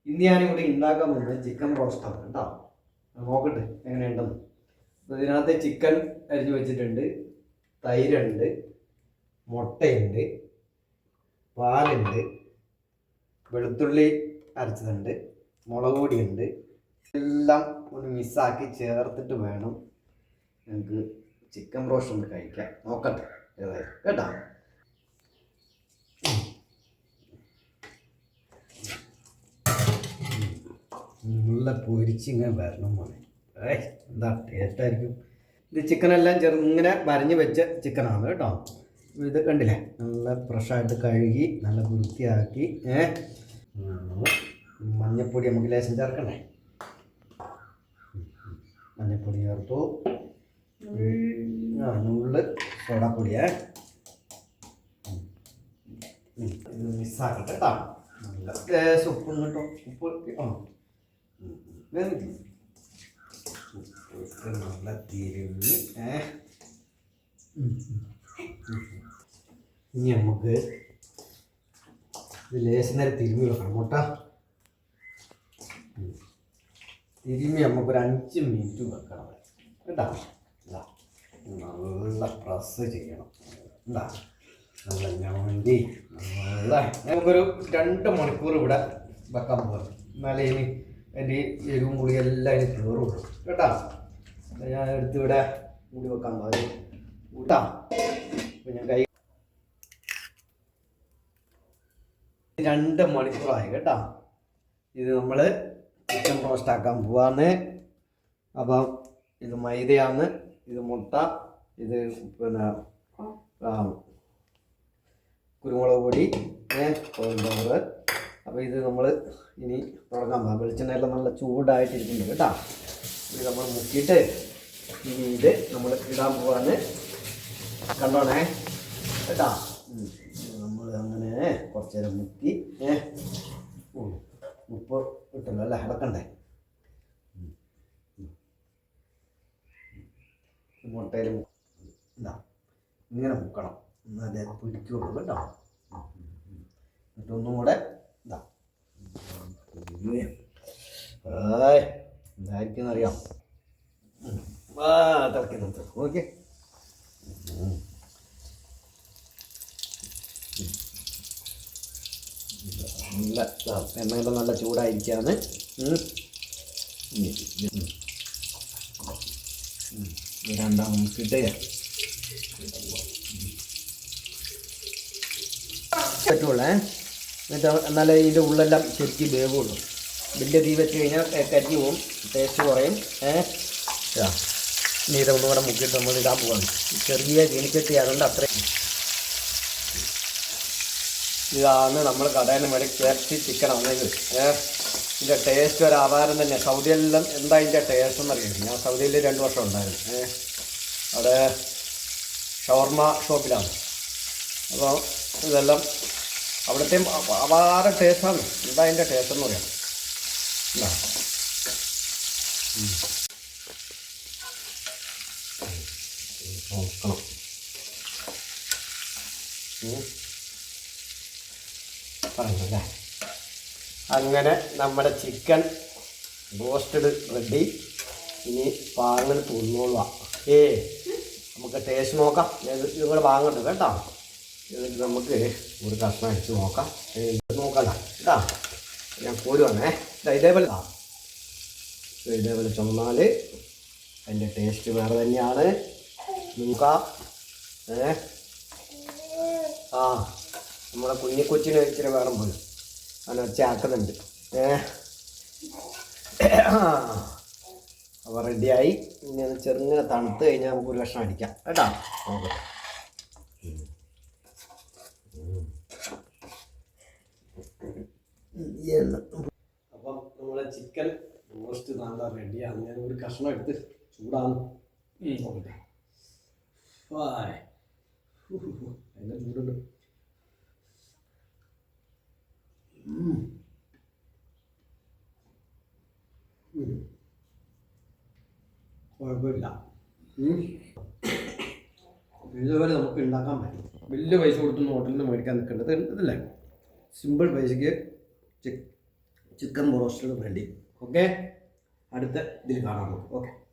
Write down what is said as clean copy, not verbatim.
ഇന്ന് ഞാനിവിടെ ഉണ്ടാക്കാൻ പോകുന്നത് ചിക്കൻ റോസ്റ്റാണ് കേട്ടോ. നോക്കട്ടെ എങ്ങനെയുണ്ടെന്ന്. ഇതിനകത്ത് ചിക്കൻ അരിഞ്ഞു വെച്ചിട്ടുണ്ട്, തൈരുണ്ട്, മുട്ടയുണ്ട്, പാലുണ്ട്, വെളുത്തുള്ളി അരച്ചതുണ്ട്, മുളക് പൊടിയുണ്ട്. എല്ലാം ഒന്ന് മിക്സാക്കി ചേർത്തിട്ട് വേണം നമുക്ക് ചിക്കൻ റോസ്റ്റ് ഒന്ന് കഴിക്കാം. നോക്കട്ടെ ഏതായാലും കേട്ടോ. നല്ല പൊരിച്ചിങ്ങനെ വരണം മോനെ. എന്താ ടേസ്റ്റായിരിക്കും. ഇത് ചിക്കനെല്ലാം ചെറുങ്ങനെ വരഞ്ഞ് വെച്ച ചിക്കനാണ് കേട്ടോ. ഇത് കണ്ടില്ലേ, നല്ല ഫ്രഷായിട്ട് കഴുകി നല്ല വൃത്തിയാക്കി. മഞ്ഞപ്പൊടി നമുക്ക് ലേശം ചേർക്കണ്ടേ. മഞ്ഞപ്പൊടി ചേർത്തു, നുള്ള് സോഡാപ്പൊടിയേ. ഇത് മിക്സാക്കട്ടെ കേട്ടോ. നല്ല ലേശം ഉപ്പും കേട്ടോ. ഉപ്പ് ഉപ്പ് നല്ല തിരുമ്മി. ഇനി നമുക്ക് ഇത് ലേശം നേരം തിരുമ്മി വെക്കണം മുട്ട. തിരുമ്മി നമുക്കൊരു 5 മിനിറ്റ് വെക്കണം കേട്ടോ. നല്ല പ്രസ് ചെയ്യണം. എന്താ നല്ല ഞണ്ടി നല്ല നമുക്കൊരു 2 മണിക്കൂർ ഇവിടെ വെക്കാൻ പോകും. എന്നാലേ ഇനി എൻ്റെ എരിവും പുളിയെല്ലാം അതിന് കയറുള്ളൂ കേട്ടോ. ഞാൻ എടുത്തിവിടെ മൂടി വെക്കാൻ പോകും കൂട്ടാ. അപ്പം ഞാൻ കൈ 2 മണിക്കൂറായി കേട്ടോ. ഇത് നമ്മൾ ചിക്കൻ റോസ്റ്റ് ആക്കാൻ പോവാന്ന്. അപ്പം ഇത് മൈദയാണ്, ഇത് മുട്ട, ഇത് പിന്നെ കുരുമുളക് പൊടി, കോൺഫ്ലവർ. അപ്പോൾ ഇത് നമ്മൾ ഇനി തുടങ്ങാൻ പോകാം. വെളിച്ചെണ്ണയെല്ലാം നല്ല ചൂടായിട്ടിരിക്കുന്നുണ്ട് കേട്ടോ. ഇത് നമ്മൾ മുക്കിയിട്ട് ഇനി ഇത് നമ്മൾ ഇടാൻ പോവാന്ന്. കണ്ടോണേ കേട്ടോ. നമ്മൾ അങ്ങനെ കുറച്ച് നേരം മുക്കി ഉപ്പ് ഇട്ടല്ലോ അല്ലേ, ഇളക്കണ്ടേ. മുട്ടയിൽ എന്താ ഇങ്ങനെ മുക്കണം, എന്നാലേ പിടിക്കുള്ളൂ കേട്ടോ. എന്നിട്ടൊന്നും കൂടെ ഇതാ എന്തായിരിക്കും അറിയാം. തിളക്കുന്നുണ്ട്. ഓക്കെ, നല്ല എണ്ണയെല്ലാം നല്ല ചൂടായിരിക്കാന്ന്. രണ്ടാം നമുക്കിട്ട് പറ്റുള്ളേ. എന്നിട്ട് എന്നാലേ ഇതിൻ്റെ ഉള്ളെല്ലാം ശരിക്കും വേവുള്ളൂ. വലിയ തീ വെച്ച് കഴിഞ്ഞാൽ കരിഞ്ഞു പോവും, ടേസ്റ്റ് കുറയും. ഇനി ഇതൊന്നും കൂടെ മുക്കിയിട്ട് നമ്മൾ ഇടാൻ പോവാണ്. ചെറിയ ചീനിച്ചട്ടി അതുകൊണ്ട് അത്രയും. ഇതാണ് നമ്മൾ കടയിൽ നിന്ന് വേണ്ടി ചേർത്തി ചിക്കനാണ് ഇത്. ഇതിൻ്റെ ടേസ്റ്റ് ഒരു ആധാരം തന്നെ. സൗദിയിലെല്ലാം എന്താ ഇതിൻ്റെ ടേസ്റ്റ് എന്നറിയാം. ഞാൻ സൗദിയിൽ 2 വർഷം ഉണ്ടായിരുന്നു. അവിടെ ഷവർമ ഷോപ്പിലാണ്. അപ്പോൾ ഇതെല്ലാം അവിടുത്തെ അപാര ടേസ്റ്റാണ്. എന്താ അതിൻ്റെ ടേസ്റ്റ് എന്ന് പറയാം. എന്താ നോക്കണം. പറഞ്ഞല്ലേ. അങ്ങനെ നമ്മുടെ ചിക്കൻ റോസ്റ്റഡ് റെഡി. ഇനി പാങ്ങൽ തിന്നോളുക. നമുക്ക് ടേസ്റ്റ് നോക്കാം. ഇതും കൂടെ വാങ്ങണ്ട കേട്ടോ. എന്നിട്ട് നമുക്ക് ഒരു കഷ്ണം അടിച്ച് നോക്കാം. നോക്കണ്ട കേട്ടോ. ഞാൻ പോരുവാണേ. ഇതേപോലെ ചുമന്നാൽ അതിൻ്റെ ടേസ്റ്റ് വേറെ തന്നെയാണ്. നോക്കാം. നമ്മളെ കുഞ്ഞിക്കൊച്ചിന് ഇച്ചിരി വേറെ പോലും അങ്ങനെ ഒച്ചയാക്കുന്നുണ്ട്. അപ്പോൾ റെഡിയായി. ഇനി അത് ചെറുങ്ങനെ തണുത്ത് കഴിഞ്ഞാൽ നമുക്ക് ഒരു കഷ്ണം അടിക്കാം കേട്ടോ. നോക്കട്ടെ. അപ്പം നമ്മളെ ചിക്കൻ റോസ്റ്റ് നല്ല റെഡിയാണ്. ഞാൻ ഒരു കഷ്ണം എടുത്ത് ചൂടാണ് നോക്കട്ടെ. അതിൻ്റെ ചൂടുണ്ട്. കുഴപ്പമില്ല. ഇതുപോലെ നമുക്ക് ഉണ്ടാക്കാൻ പറ്റും. വലിയ പൈസ കൊടുത്തൊന്നും ഹോട്ടലിൽ നിന്ന് മേടിക്കാൻ നിൽക്കേണ്ടത്. ഇതല്ലേ സിമ്പിൾ പൈസയ്ക്ക് ചിക്കൻ ബ്രോസ്റ്റിന് വേണ്ടി. ഓക്കെ, അടുത്ത ഇതിൽ കാണാം നമുക്ക്. ഓക്കെ.